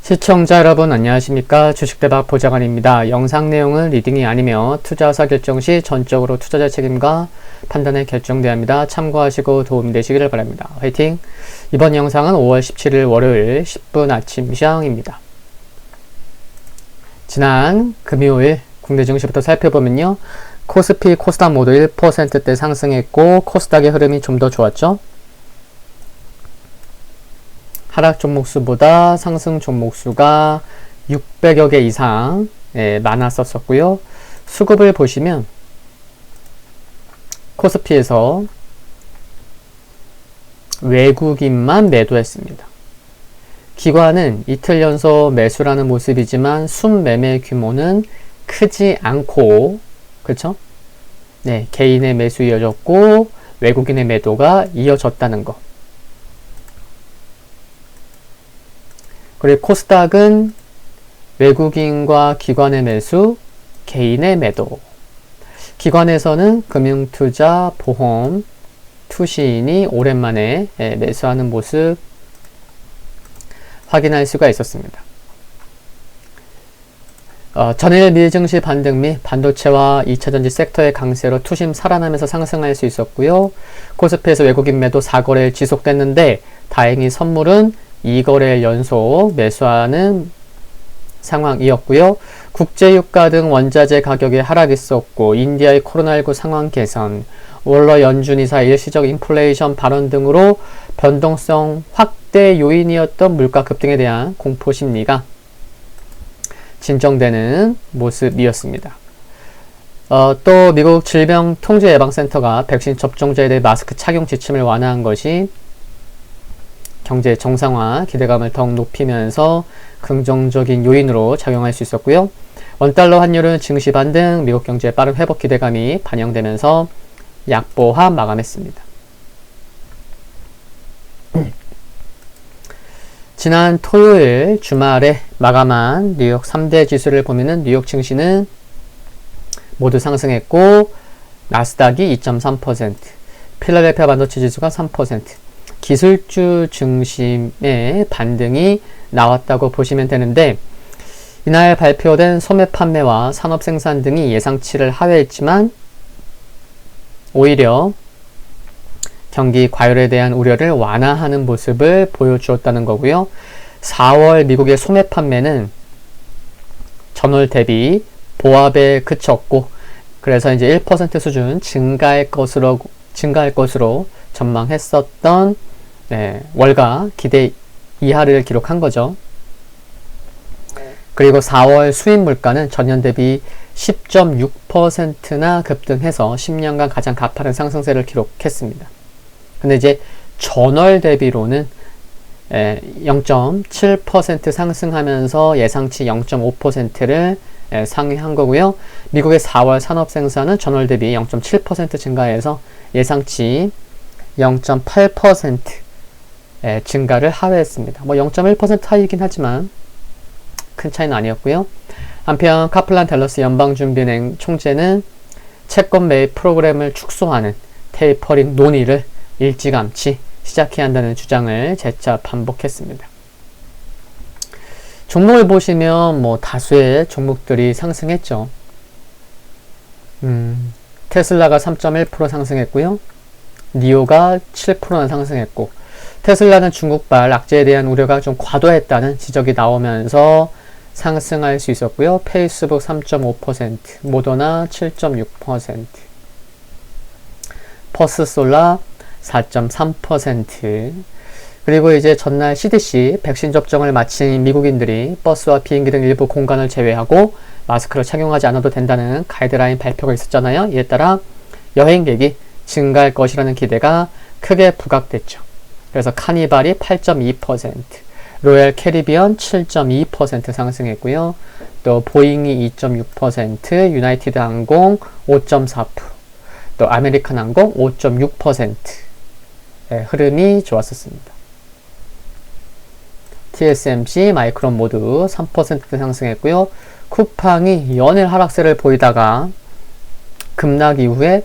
시청자 여러분 안녕하십니까. 주식대박 보좌관입니다. 영상 내용은 리딩이 아니며 투자 의사결정 시 전적으로 투자자 책임과 판단에 결정되어야 참고하시고 도움되시기를 바랍니다. 화이팅! 이번 영상은 5월 17일 월요일 10분 아침 시황입니다. 지난 금요일 국내 증시부터 살펴보면요. 코스피, 코스닥 모두 1%대 상승했고 코스닥의 흐름이 좀 더 좋았죠. 하락 종목수보다 상승 종목수가 600여 개 이상 많았었고요. 수급을 보시면 코스피에서 외국인만 매도했습니다. 기관은 이틀 연속 매수라는 모습이지만 순매매 규모는 크지 않고, 그렇죠? 네, 개인의 매수 이어졌고 외국인의 매도가 이어졌다는 거. 그리고 코스닥은 외국인과 기관의 매수, 개인의 매도. 기관에서는 금융투자, 보험, 투시인이 오랜만에 매수하는 모습 확인할 수가 있었습니다. 전일 미증시 반등 및 반도체와 2차전지 섹터의 강세로 투심 살아나면서 상승할 수 있었고요. 코스피에서 외국인 매도 4거래일 지속됐는데 다행히 선물은 2거래일 연속 매수하는 상황이었고요. 국제유가 등 원자재 가격의 하락이 있었고 인디아의 코로나19 상황 개선, 월러 연준 이사 일시적 인플레이션 발언 등으로 변동성 확대 요인이었던 물가 급등에 대한 공포심리가 진정되는 모습이었습니다. 또 미국 질병통제예방센터가 백신 접종자에 대해 마스크 착용 지침을 완화한 것이 경제 정상화 기대감을 더욱 높이면서 긍정적인 요인으로 작용할 수 있었고요. 원달러 환율은 증시 반등, 미국 경제의 빠른 회복 기대감이 반영되면서 약보합 마감했습니다. 지난 토요일 주말에 마감한 뉴욕 3대 지수를 보면은 뉴욕 증시는 모두 상승했고 나스닥이 2.3%, 필라델피아 반도체 지수가 3%, 기술주 중심의 반등이 나왔다고 보시면 되는데 이날 발표된 소매 판매와 산업 생산 등이 예상치를 하회했지만 오히려 경기 과열에 대한 우려를 완화하는 모습을 보여주었다는 거고요. 4월 미국의 소매 판매는 전월 대비 보합에 그쳤고 그래서 이제 1% 수준 증가할 것으로 전망했었던 월가 기대 이하를 기록한 거죠. 그리고 4월 수입 물가는 전년 대비 10.6%나 급등해서 10년간 가장 가파른 상승세를 기록했습니다. 근데 이제 전월 대비로는 0.7% 상승하면서 예상치 0.5%를 상회한 거고요. 미국의 4월 산업 생산은 전월 대비 0.7% 증가해서 예상치 0.8% 증가를 하회했습니다. 뭐 0.1% 차이긴 하지만 큰 차이는 아니었고요. 한편 카플란 댈러스 연방준비은행 총재는 채권 매입 프로그램을 축소하는 테이퍼링 논의를 일찌감치 시작해야 한다는 주장을 재차 반복했습니다. 종목을 보시면 뭐 다수의 종목들이 상승했죠. 테슬라가 3.1% 상승했고요. 니오가 7%나 상승했고 테슬라는 중국발 악재에 대한 우려가 좀 과도했다는 지적이 나오면서 상승할 수 있었고요. 페이스북 3.5%, 모더나 7.6%, 퍼스솔라 4.3%, 그리고 이제 전날 CDC 백신 접종을 마친 미국인들이 버스와 비행기 등 일부 공간을 제외하고 마스크를 착용하지 않아도 된다는 가이드라인 발표가 있었잖아요. 이에 따라 여행객이 증가할 것이라는 기대가 크게 부각됐죠. 그래서 카니발이 8.2%, 로얄 캐리비언 7.2% 상승했고요. 또 보잉이 2.6%, 유나이티드 항공 5.4%, 또 아메리칸 항공 5.6% 흐름이 좋았었습니다. TSMC, 마이크론 모두 3% 상승했고요. 쿠팡이 연일 하락세를 보이다가 급락 이후에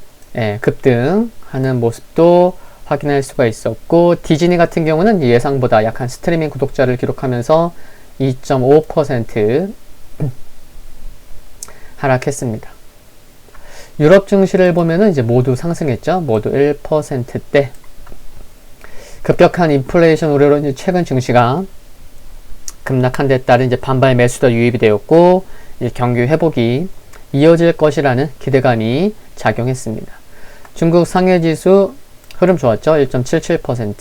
급등하는 모습도 확인할 수가 있었고, 디즈니 같은 경우는 예상보다 약한 스트리밍 구독자를 기록하면서 2.5% 하락했습니다. 유럽 증시를 보면은 이제 모두 상승했죠. 모두 1%대. 급격한 인플레이션 우려로 이제 최근 증시가 급락한 데 따른 이제 반발 매수도 유입이 되었고, 이제 경기 회복이 이어질 것이라는 기대감이 작용했습니다. 중국 상해지수 흐름 좋았죠. 1.77%.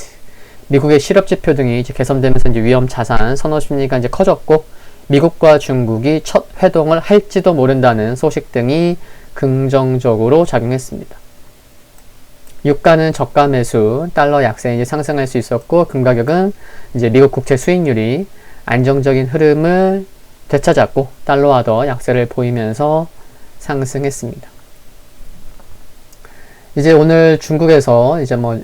미국의 실업지표 등이 이제 개선되면서 이제 위험 자산 선호 심리가 이제 커졌고, 미국과 중국이 첫 회동을 할지도 모른다는 소식 등이 긍정적으로 작용했습니다. 유가는 저가 매수, 달러 약세 이제 상승할 수 있었고, 금 가격은 이제 미국 국채 수익률이 안정적인 흐름을 되찾았고, 달러와 더 약세를 보이면서 상승했습니다. 이제 오늘 중국에서 이제 뭐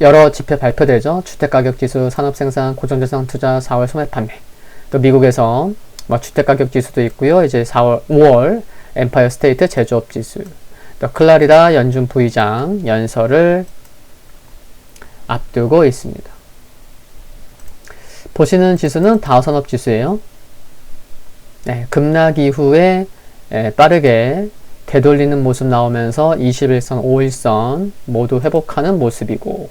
여러 지표 발표되죠. 주택가격지수, 산업생산, 고정자산 투자, 4월 소매 판매. 또 미국에서 뭐 주택가격지수도 있고요. 이제 5월 엠파이어 스테이트 제조업지수. 또 클라리다 연준 부의장 연설을 앞두고 있습니다. 보시는 지수는 다우산업지수예요. 네, 급락 이후에 빠르게 되돌리는 모습 나오면서 21선, 5일선 모두 회복하는 모습이고,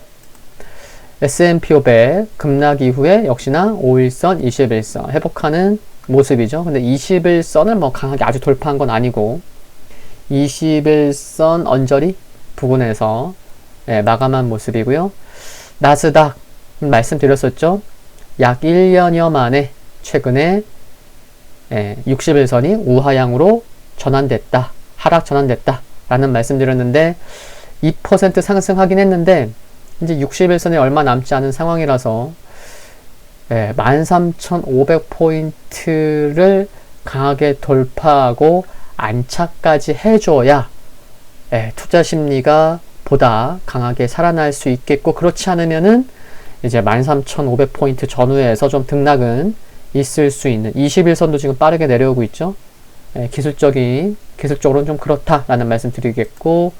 S&P 500 급락 이후에 역시나 5일선, 21선 회복하는 모습이죠. 근데 21선을 뭐 강하게 아주 돌파한 건 아니고 21선 언저리 부근에서 마감한 모습이고요. 나스닥 말씀드렸었죠. 약 1년여 만에 최근에 61선이 우하향으로 전환됐다. 하락 전환됐다. 라는 말씀드렸는데 2% 상승하긴 했는데 이제 61선이 얼마 남지 않은 상황이라서 13,500포인트를 강하게 돌파하고 안착까지 해줘야 투자 심리가 보다 강하게 살아날 수 있겠고, 그렇지 않으면은 이제 13,500포인트 전후에서 좀 등락은 있을 수 있는, 21선도 지금 빠르게 내려오고 있죠. 기술적으로는 좀 그렇다라는 말씀 드리겠고,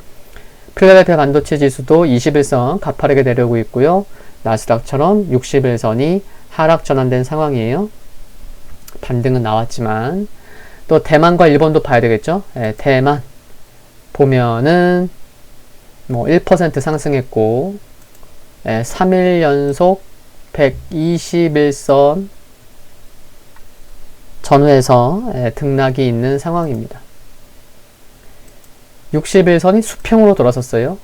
필라델피아 반도체 지수도 21선 가파르게 내려오고 있고요. 나스닥처럼 61선이 하락 전환된 상황이에요. 반등은 나왔지만, 또 대만과 일본도 봐야 되겠죠. 대만 보면은 뭐 1% 상승했고, 3일 연속 121선 전후에서 등락이 있는 상황입니다. 61선이 수평으로 돌아섰어요.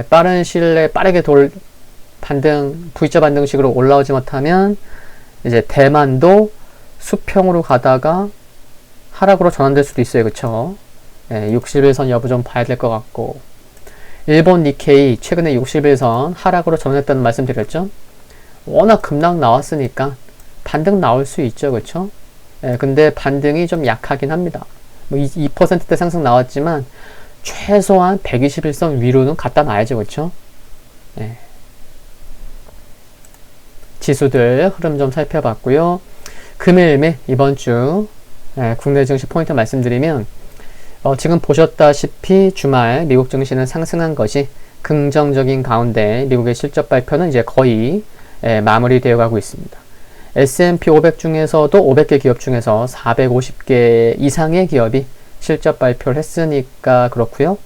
빠른 시일 내에 빠르게 V자 반등식으로 올라오지 못하면 이제 대만도 수평으로 가다가 하락으로 전환될 수도 있어요. 그쵸? 61선 여부 좀 봐야 될 것 같고, 일본 니케이 최근에 61선 하락으로 전환했다는 말씀 드렸죠? 워낙 급락 나왔으니까 반등 나올 수 있죠. 그쵸? 근데 반등이 좀 약하긴 합니다. 뭐 2%대 상승 나왔지만 최소한 121선 위로는 갖다 놔야죠. 그쵸? 지수들 흐름 좀 살펴봤고요. 금일매 이번 주 국내 증시 포인트 말씀드리면, 지금 보셨다시피 주말 미국 증시는 상승한 것이 긍정적인 가운데 미국의 실적 발표는 이제 거의 마무리되어 가고 있습니다. S&P 500 중에서도 500개 기업 중에서 450개 이상의 기업이 실적 발표를 했으니까 그렇고요.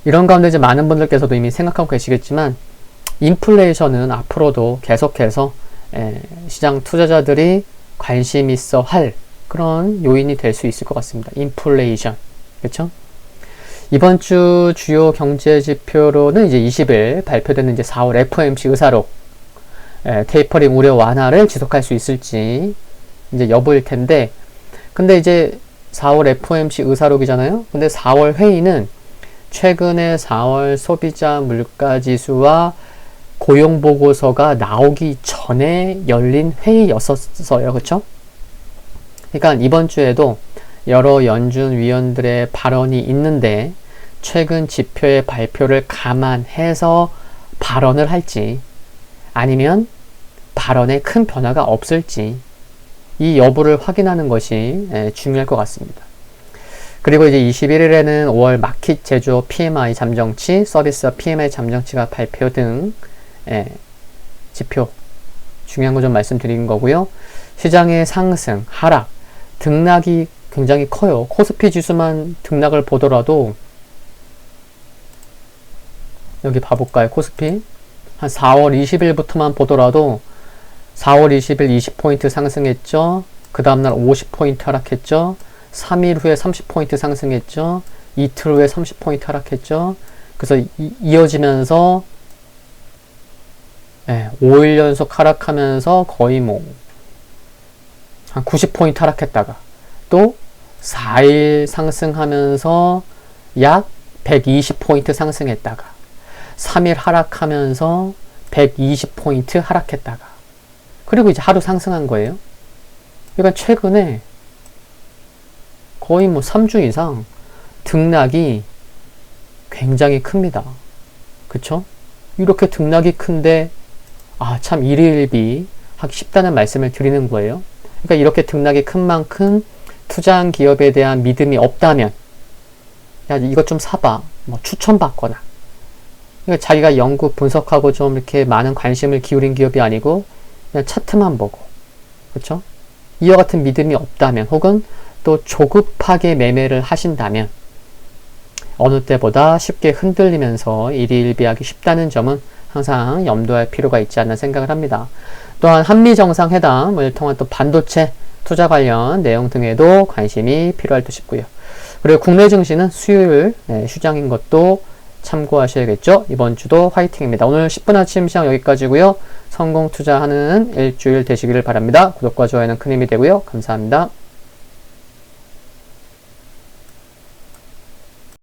이런 가운데 이제 많은 분들께서도 이미 생각하고 계시겠지만, 인플레이션은 앞으로도 계속해서 시장 투자자들이 관심 있어 할 그런 요인이 될 수 있을 것 같습니다. 인플레이션. 그렇죠? 이번 주 주요 경제 지표로는 이제 20일 발표되는 이제 4월 FOMC 의사록, 테이퍼링 우려 완화를 지속할 수 있을지 이제 여부일 텐데, 근데 이제 4월 FOMC 의사록이잖아요. 근데 4월 회의는 최근에 4월 소비자 물가 지수와 고용 보고서가 나오기 전에 열린 회의였었어요. 그쵸? 그러니까 이번 주에도 여러 연준 위원들의 발언이 있는데, 최근 지표의 발표를 감안해서 발언을 할지, 아니면 발언에 큰 변화가 없을지, 이 여부를 확인하는 것이 중요할 것 같습니다. 그리고 이제 21일에는 5월 마켓 제조업 PMI 잠정치, 서비스업 PMI 잠정치가 발표 등 지표 중요한 거 좀 말씀드린 거고요. 시장의 상승, 하락, 등락이 굉장히 커요. 코스피 지수만 등락을 보더라도 여기 봐볼까요? 코스피 한 4월 20일부터만 보더라도 4월 20일 20포인트 상승했죠. 그 다음날 50포인트 하락했죠. 3일 후에 30포인트 상승했죠. 이틀 후에 30포인트 하락했죠. 그래서 이어지면서 5일 연속 하락하면서 거의 뭐 한 90포인트 하락했다가 또 4일 상승하면서 약 120포인트 상승했다가 3일 하락하면서 120포인트 하락했다가 그리고 이제 하루 상승한 거예요. 그러니까 최근에 거의 뭐 3주 이상 등락이 굉장히 큽니다. 그쵸? 이렇게 등락이 큰데 참 일희일비 하기 쉽다는 말씀을 드리는 거예요. 그러니까 이렇게 등락이 큰 만큼 투자한 기업에 대한 믿음이 없다면 야 이것 좀 사봐 뭐 추천받거나 그러니까 자기가 연구 분석하고 좀 이렇게 많은 관심을 기울인 기업이 아니고 그냥 차트만 보고 그렇죠? 이와 같은 믿음이 없다면 혹은 또 조급하게 매매를 하신다면 어느 때보다 쉽게 흔들리면서 일희일비하기 쉽다는 점은 항상 염두할 필요가 있지 않나 생각을 합니다. 또한 한미정상회담을 통한 또 반도체 투자 관련 내용 등에도 관심이 필요할 듯 싶고요. 그리고 국내 증시는 수요일 휴장인 것도 참고하셔야겠죠. 이번 주도 화이팅입니다. 오늘 10분 아침 시장 여기까지고요. 성공 투자하는 일주일 되시기를 바랍니다. 구독과 좋아요는 큰 힘이 되고요. 감사합니다.